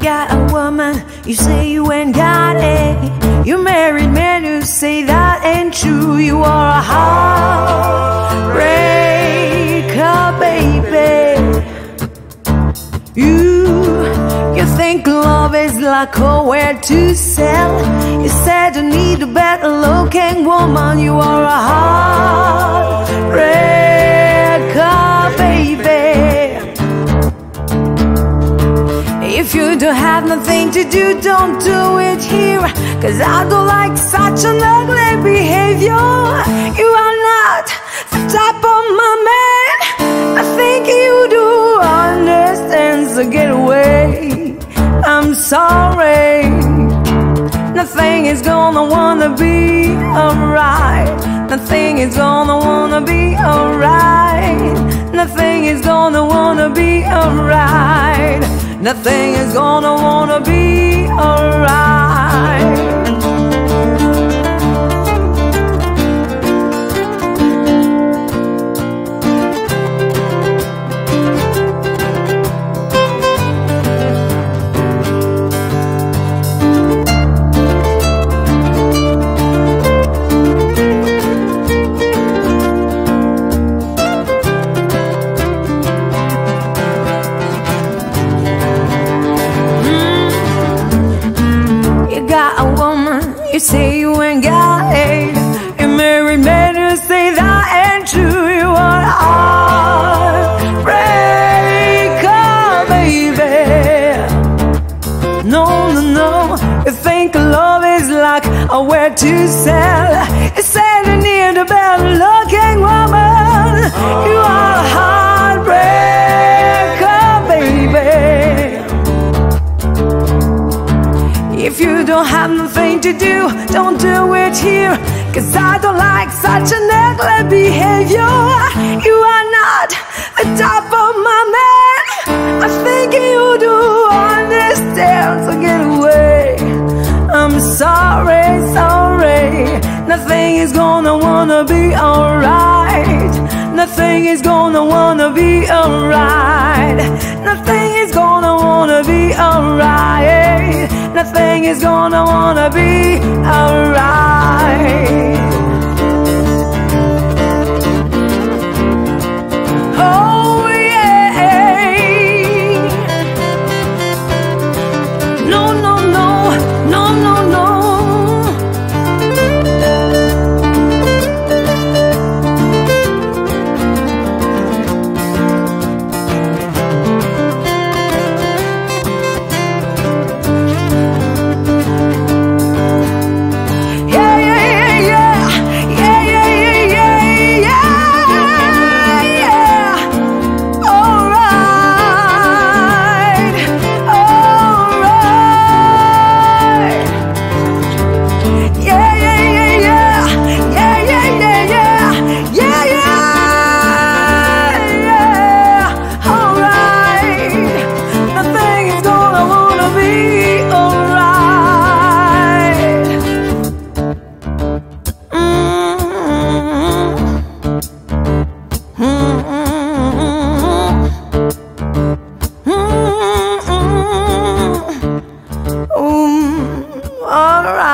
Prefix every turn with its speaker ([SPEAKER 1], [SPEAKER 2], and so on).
[SPEAKER 1] got a woman, you say you ain't got it. You married man, you say that ain't true. You are a heartbreaker, baby. You think love is like a where to sell. You said you need a better looking woman. You are a heartbreaker, baby. If you don't have nothing to do, don't do it here. Cause I don't like such an ugly behavior. You are not the type of my man I think you do understand, so get away. I'm sorry. Nothing is gonna wanna be alright. Nothing is gonna wanna be alright. Nothing is gonna wanna be alright. Nothing is gonna wanna be alright. You say you ain't got it. You married man, you say that ain't true. You are a heartbreaker, baby. No, no, no. You think love is like a where to sell. You said you need a better looking woman. You are a heartbreaker, baby. If you don't have nothing to do, don't do it here. Cause I don't like such an ugly behavior. You are not the type of my man I think you do understand, so get away. I'm sorry, sorry. Nothing is gonna wanna be alright. Nothing is gonna wanna be alright. Nothing is gonna wanna be alright. Nothing is gonna wanna be alright. Oh yeah. No, no, no, no, no, no. Alright.